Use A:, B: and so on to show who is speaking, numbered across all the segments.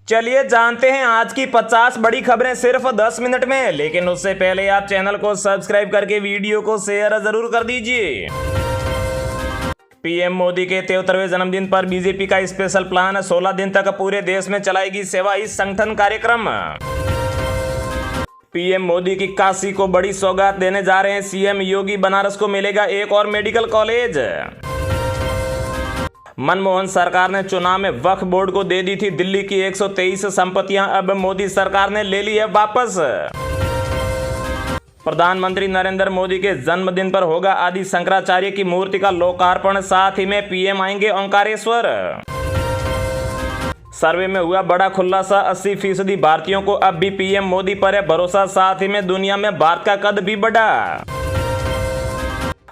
A: चलिए जानते हैं आज की 50 बड़ी खबरें सिर्फ 10 मिनट में। लेकिन उससे पहले आप चैनल को सब्सक्राइब करके वीडियो को शेयर जरूर कर दीजिए। पीएम मोदी के 73वें जन्मदिन पर बीजेपी का स्पेशल प्लान, 16 दिन तक पूरे देश में चलाएगी सेवा ही संगठन कार्यक्रम। पीएम मोदी की काशी को बड़ी सौगात देने जा रहे हैं सीएम योगी, बनारस को मिलेगा एक और मेडिकल कॉलेज। मनमोहन सरकार ने चुनाव में वक्फ बोर्ड को दे दी थी दिल्ली की 123 संपत्तियां, अब मोदी सरकार ने ले ली है वापस। प्रधानमंत्री नरेंद्र मोदी के जन्मदिन पर होगा आदि शंकराचार्य की मूर्ति का लोकार्पण, साथ ही में पीएम आएंगे ओंकारेश्वर। सर्वे में हुआ बड़ा खुलासा, 80% भारतीयों को अब भी पीएम मोदी पर है भरोसा, साथ ही में दुनिया में भारत का कद भी बढ़ा।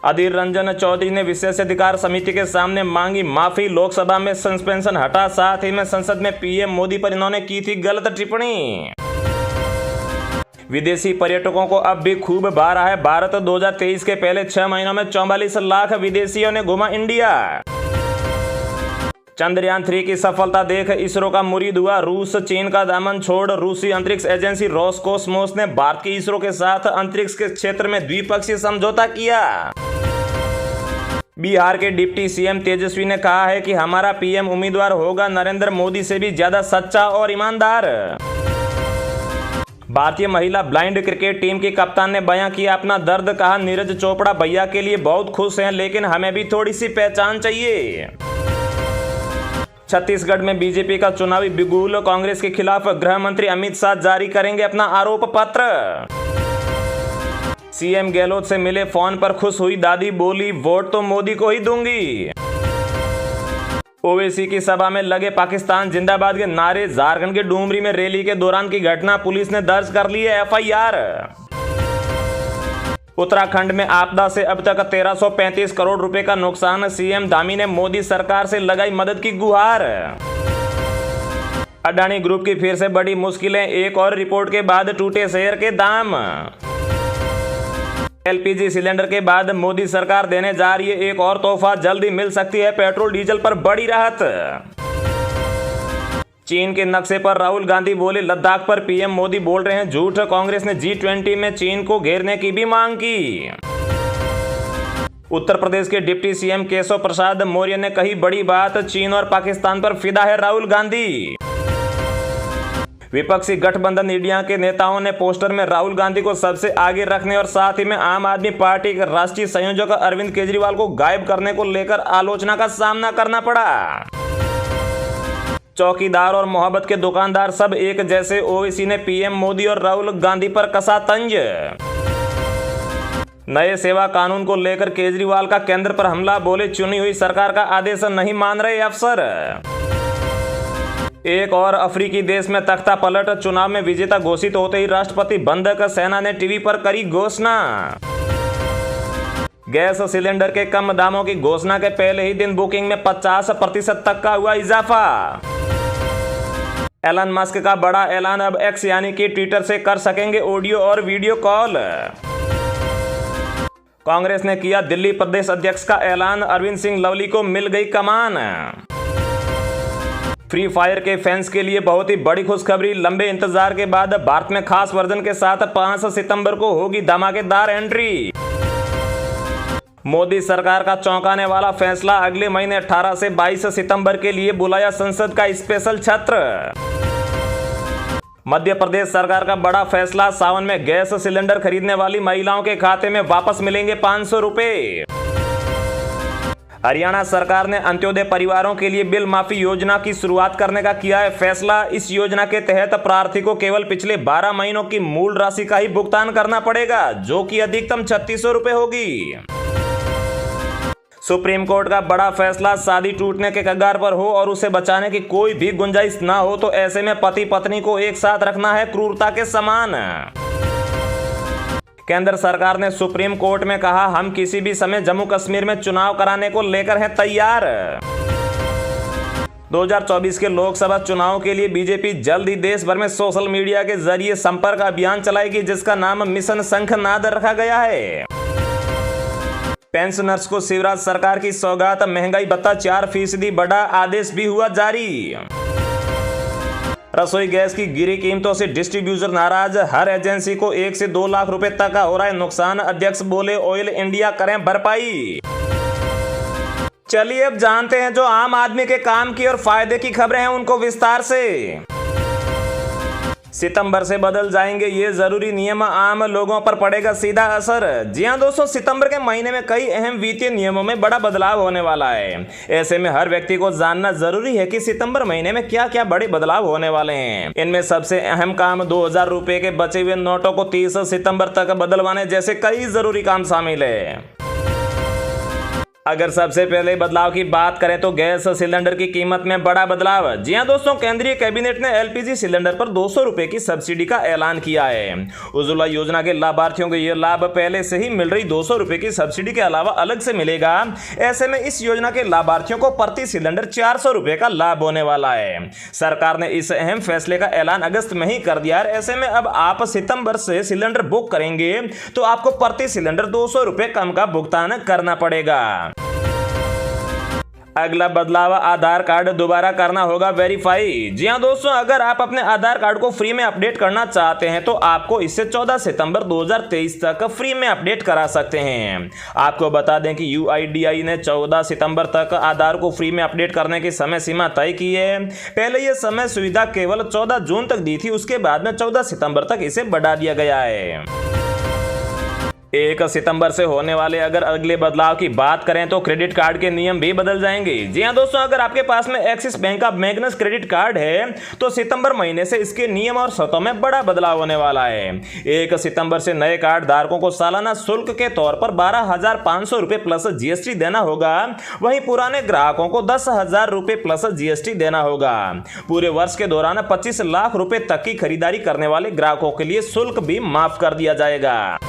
A: अधीर रंजन चौधरी ने विशेषाधिकार समिति के सामने मांगी माफी, लोकसभा में सस्पेंशन हटा, साथ ही में संसद में पीएम मोदी पर इन्होंने की थी गलत टिप्पणी। विदेशी पर्यटकों को अब भी खूब भा रहा है भारत, 2023 के पहले 6 महीनों में 44 लाख विदेशियों ने घूमा इंडिया। चंद्रयान 3 की सफलता देख इसरो का मुरीद हुआ रूस, चीन का दामन छोड़ रूसी अंतरिक्ष एजेंसी रोसकोसमोस ने भारत के इसरो के साथ अंतरिक्ष के क्षेत्र में द्विपक्षीय समझौता किया। बिहार के डिप्टी सीएम तेजस्वी ने कहा है कि हमारा पीएम उम्मीदवार होगा नरेंद्र मोदी से भी ज्यादा सच्चा और ईमानदार। भारतीय महिला ब्लाइंड क्रिकेट टीम की कप्तान ने बयां किया अपना दर्द, कहा नीरज चोपड़ा भैया के लिए बहुत खुश हैं, लेकिन हमें भी थोड़ी सी पहचान चाहिए। छत्तीसगढ़ में बीजेपी का चुनावी बिगुल, कांग्रेस के खिलाफ गृह मंत्री अमित शाह जारी करेंगे अपना आरोप पत्र। सीएम गहलोत से मिले फोन पर खुश हुई दादी, बोली वोट तो मोदी को ही दूंगी। ओवैसी की सभा में लगे पाकिस्तान जिंदाबाद के नारे, झारखंड के डूमरी में रैली के दौरान की घटना, पुलिस ने दर्ज कर ली है एफआईआर। उत्तराखंड में आपदा से अब तक 1335 करोड़ रुपए का नुकसान, सीएम धामी ने मोदी सरकार से लगाई मदद की गुहार। अडानी ग्रुप की फिर से बड़ी मुश्किलें, एक और रिपोर्ट के बाद टूटे शेयर के दाम। एलपीजी सिलेंडर के बाद मोदी सरकार देने जा रही है एक और तोहफा, जल्दी मिल सकती है पेट्रोल डीजल पर बड़ी राहत। चीन के नक्शे पर राहुल गांधी बोले लद्दाख पर पीएम मोदी बोल रहे हैं झूठ, कांग्रेस ने G20 में चीन को घेरने की भी मांग की। उत्तर प्रदेश के डिप्टी सीएम केशव प्रसाद मौर्य ने कही बड़ी बात, चीन और पाकिस्तान पर फिदा है राहुल गांधी। विपक्षी गठबंधन इंडिया के नेताओं ने पोस्टर में राहुल गांधी को सबसे आगे रखने और साथ ही में आम आदमी पार्टी के राष्ट्रीय संयोजक अरविंद केजरीवाल को गायब करने को लेकर आलोचना का सामना करना पड़ा। चौकीदार और मोहब्बत के दुकानदार सब एक जैसे, ओवैसी ने पीएम मोदी और राहुल गांधी पर कसा तंज। नए सेवा कानून को लेकर केजरीवाल का केंद्र पर हमला, बोले चुनी हुई सरकार का आदेश नहीं मान रहे अफसर। एक और अफ्रीकी देश में तख्ता पलट, चुनाव में विजेता घोषित होते ही राष्ट्रपति बंधक, सेना ने टीवी पर करी घोषणा। गैस सिलेंडर के कम दामों की घोषणा के पहले ही दिन बुकिंग में 50% तक का हुआ इजाफा। एलन मस्क का बड़ा ऐलान, अब एक्स यानी कि ट्विटर से कर सकेंगे ऑडियो और वीडियो कॉल। कांग्रेस ने किया दिल्ली प्रदेश अध्यक्ष का ऐलान, अरविंद सिंह लवली को मिल गई कमान। फ्री फायर के फैंस के लिए बहुत ही बड़ी खुशखबरी, लंबे इंतजार के बाद भारत में खास वर्जन के साथ 5 सितंबर को होगी धमाकेदार एंट्री। मोदी सरकार का चौंकाने वाला फैसला, अगले महीने 18 से 22 सितंबर के लिए बुलाया संसद का स्पेशल सत्र। मध्य प्रदेश सरकार का बड़ा फैसला, सावन में गैस सिलेंडर खरीदने वाली महिलाओं के खाते में वापस मिलेंगे 500 रुपए। हरियाणा सरकार ने अंत्योदय परिवारों के लिए बिल माफी योजना की शुरुआत करने का किया है फैसला। इस योजना के तहत प्रार्थी को केवल पिछले 12 महीनों की मूल राशि का ही भुगतान करना पड़ेगा, जो कि अधिकतम 3600 रुपए होगी। सुप्रीम कोर्ट का बड़ा फैसला, शादी टूटने के कगार पर हो और उसे बचाने की कोई भी गुंजाइश ना हो तो ऐसे में पति पत्नी को एक साथ रखना है क्रूरता के समान। केंद्र सरकार ने सुप्रीम कोर्ट में कहा, हम किसी भी समय जम्मू कश्मीर में चुनाव कराने को लेकर हैं तैयार। 2024 के लोकसभा चुनाव के लिए बीजेपी जल्द ही देश भर में सोशल मीडिया के जरिए संपर्क अभियान चलाएगी, जिसका नाम मिशन शंखनाद रखा गया है। पेंशनर्स को शिवराज सरकार की सौगात, महंगाई भत्ता 4% बढ़ा, आदेश भी हुआ जारी। रसोई गैस की गिरी कीमतों से डिस्ट्रीब्यूटर नाराज, हर एजेंसी को 1 से 2 लाख रुपए तक का हो रहा है नुकसान, अध्यक्ष बोले ऑयल इंडिया करें भरपाई। चलिए अब जानते हैं जो आम आदमी के काम की और फायदे की खबरें हैं उनको विस्तार से। सितंबर से बदल जाएंगे ये जरूरी नियम, आम लोगों पर पड़ेगा सीधा असर। जी हां दोस्तों, सितंबर के महीने में कई अहम वित्तीय नियमों में बड़ा बदलाव होने वाला है। ऐसे में हर व्यक्ति को जानना जरूरी है कि सितंबर महीने में क्या क्या बड़े बदलाव होने वाले हैं। इनमें सबसे अहम काम 2000 रुपए के बचे हुए नोटों को 30 सितंबर तक बदलवाने जैसे कई जरूरी काम शामिल है। अगर सबसे पहले बदलाव की बात करें तो गैस सिलेंडर की कीमत में बड़ा बदलाव। जी हां दोस्तों, केंद्रीय कैबिनेट ने एलपीजी सिलेंडर पर 200 रुपए की सब्सिडी का ऐलान किया है। उज्ज्वला योजना के लाभार्थियों को यह लाभ पहले से ही मिल रही 200 रुपए की सब्सिडी के अलावा अलग से मिलेगा। ऐसे में इस योजना के लाभार्थियों को प्रति सिलेंडर 400 रुपए का लाभ होने वाला है। सरकार ने इस अहम फैसले का ऐलान अगस्त में ही कर दिया है। ऐसे में अब आप सितंबर से सिलेंडर बुक करेंगे तो आपको प्रति सिलेंडर 200 रुपए कम का भुगतान करना पड़ेगा। अगला बदलाव, आधार कार्ड दोबारा करना होगा वेरीफाई। जी हां दोस्तों, अगर आप अपने आधार कार्ड को फ्री में अपडेट करना चाहते हैं तो आपको इससे 14 सितंबर 2023 तक फ्री में अपडेट करा सकते हैं। आपको बता दें कि यूआईडीआई ने 14 सितंबर तक आधार को फ्री में अपडेट करने की समय सीमा तय की है। पहले यह समय सुविधा केवल 14 जून तक दी थी, उसके बाद में 14 सितंबर तक इसे बढ़ा दिया गया है। 1 सितंबर से होने वाले अगर अगले बदलाव की बात करें तो क्रेडिट कार्ड के नियम भी बदल जाएंगे। जी हां दोस्तों, अगर आपके पास में एक्सिस बैंक का मैग्नस क्रेडिट कार्ड है तो सितंबर महीने से इसके नियम और शर्तों में बड़ा बदलाव होने वाला है। 1 सितंबर से नए कार्ड धारकों को सालाना शुल्क के तौर पर 12,500 रुपए प्लस जीएसटी देना होगा। वहीं पुराने ग्राहकों को 10,000 रुपए प्लस जीएसटी देना होगा। पूरे वर्ष के दौरान 25 लाख रुपए तक की खरीदारी करने वाले ग्राहकों के लिए शुल्क भी माफ कर दिया जाएगा।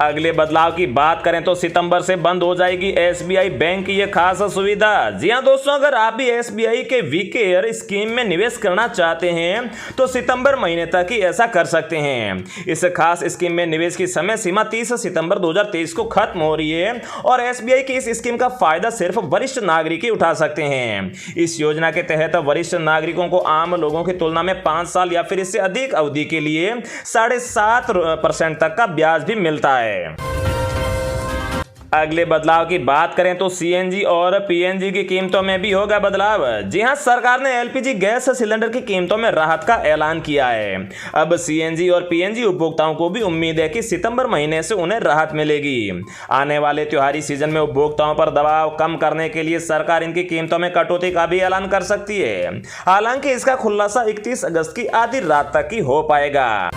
A: अगले बदलाव की बात करें तो सितंबर से बंद हो जाएगी एसबीआई बैंक की यह खास सुविधा। जी हां दोस्तों, अगर आप भी एसबीआई के वीकेयर स्कीम में निवेश करना चाहते हैं तो सितंबर महीने तक ही ऐसा कर सकते हैं। इस खास स्कीम में निवेश की समय सीमा 30 सितंबर 2023 को खत्म हो रही है और एसबीआई की इस स्कीम का फायदा सिर्फ वरिष्ठ नागरिक ही उठा सकते हैं। इस योजना के तहत वरिष्ठ नागरिकों को आम लोगों की तुलना में 5 साल या फिर इससे अधिक अवधि के लिए 7.5% तक का ब्याज भी मिलता है। अगले बदलाव की बात करें तो सीएनजी और पीएनजी की कीमतों में भी होगा बदलाव। जी हां, सरकार ने एलपीजी गैस सिलेंडर की कीमतों में राहत का ऐलान किया है। अब सीएनजी और पीएनजी उपभोक्ताओं को भी उम्मीद है कि सितंबर महीने से उन्हें राहत मिलेगी। आने वाले त्योहारी सीजन में उपभोक्ताओं पर दबाव कम करने के लिए सरकार इनकी कीमतों में कटौती का भी ऐलान कर सकती है। हालांकि इसका खुलासा 31 अगस्त की आधी रात तक ही हो पाएगा।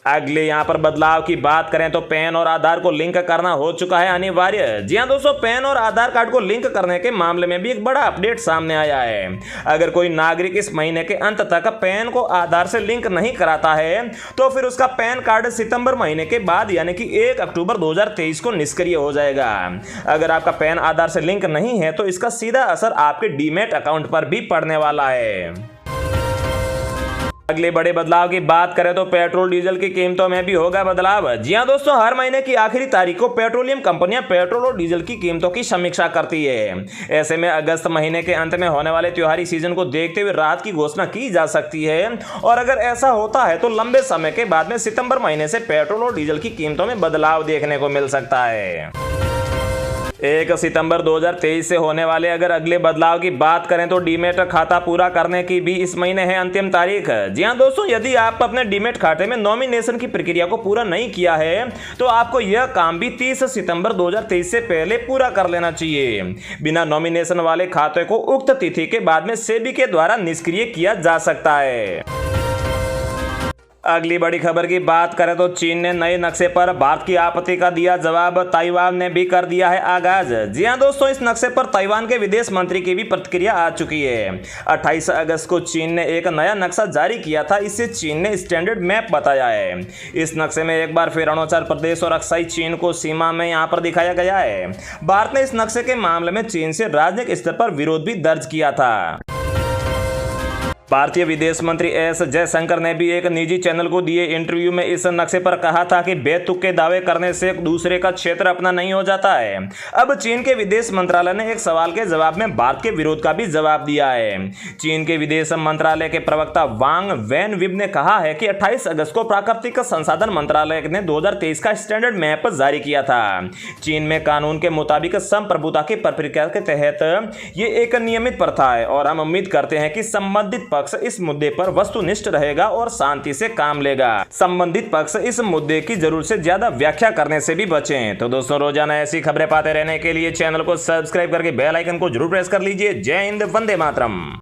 A: अगले यहाँ पर बदलाव की बात करें तो पैन और आधार को लिंक करना हो चुका है अनिवार्य। जी हां दोस्तों, पैन और आधार कार्ड को लिंक करने के मामले में भी एक बड़ा अपडेट सामने आया है। अगर कोई नागरिक इस महीने के अंत तक पैन को आधार से लिंक नहीं कराता है तो फिर उसका पैन कार्ड सितंबर महीने के बाद यानी कि 1 अक्टूबर 2023 को निष्क्रिय हो जाएगा। अगर आपका पैन आधार से लिंक नहीं है तो इसका सीधा असर आपके डीमैट अकाउंट पर भी पड़ने वाला है। अगले बड़े बदलाव की बात करें तो पेट्रोल डीजल की कीमतों में भी होगा बदलाव। जी हां दोस्तों, हर महीने की आखिरी तारीख को पेट्रोलियम कंपनियां पेट्रोल और डीजल की कीमतों की समीक्षा करती है। ऐसे में अगस्त महीने के अंत में होने वाले त्योहारी सीजन को देखते हुए राहत की घोषणा की जा सकती है और अगर ऐसा होता है तो लंबे समय के बाद में सितंबर महीने से पेट्रोल और डीजल की कीमतों में बदलाव देखने को मिल सकता है। 1 सितंबर 2023 से होने वाले अगर अगले बदलाव की बात करें तो डीमैट खाता पूरा करने की भी इस महीने है अंतिम तारीख। जी हां दोस्तों, यदि आप अपने डीमैट खाते में नॉमिनेशन की प्रक्रिया को पूरा नहीं किया है तो आपको यह काम भी 30 सितंबर 2023 से पहले पूरा कर लेना चाहिए। बिना नॉमिनेशन वाले खाते को उक्त तिथि के बाद में सेबी के द्वारा निष्क्रिय किया जा सकता है। अगली बड़ी खबर की बात करें तो चीन ने नए नक्शे पर भारत की आपत्ति का दिया जवाब, ताइवान ने भी कर दिया है आगाज। जी हां दोस्तों, इस नक्शे पर ताइवान के विदेश मंत्री की भी प्रतिक्रिया आ चुकी है। 28 अगस्त को चीन ने एक नया नक्शा जारी किया था, इसे चीन ने स्टैंडर्ड मैप बताया है। इस नक्शे में एक बार फिर अरुणाचल प्रदेश और अक्साई चीन को सीमा में यहाँ पर दिखाया गया है। भारत ने इस नक्शे के मामले में चीन से राजनीतिक स्तर पर विरोध भी दर्ज किया था। भारतीय विदेश मंत्री एस जयशंकर ने भी एक निजी चैनल को दिए इंटरव्यू में इस नक्शे पर कहा था कि बेतुके के दावे करने से एक दूसरे का क्षेत्र अपना नहीं हो जाता है। अब चीन के विदेश मंत्रालय ने एक सवाल के जवाब में भारत के विरोध का भी जवाब दिया है। चीन के विदेश मंत्रालय के प्रवक्ता वांग वेनविब ने कहा है कि 28 अगस्त को प्राकृतिक संसाधन मंत्रालय ने 2023 का स्टैंडर्ड मैप जारी किया था। चीन में कानून के मुताबिक संप्रभुता की प्रक्रिया के तहत ये एक नियमित प्रथा है और हम उम्मीद करते हैं कि संबंधित पक्ष इस मुद्दे पर वस्तुनिष्ठ रहेगा और शांति से काम लेगा। संबंधित पक्ष इस मुद्दे की जरूरत से ज्यादा व्याख्या करने से भी बचें। तो दोस्तों, रोजाना ऐसी खबरें पाते रहने के लिए चैनल को सब्सक्राइब करके बेल आइकन को जरूर प्रेस कर लीजिए। जय हिंद, वंदे मातरम।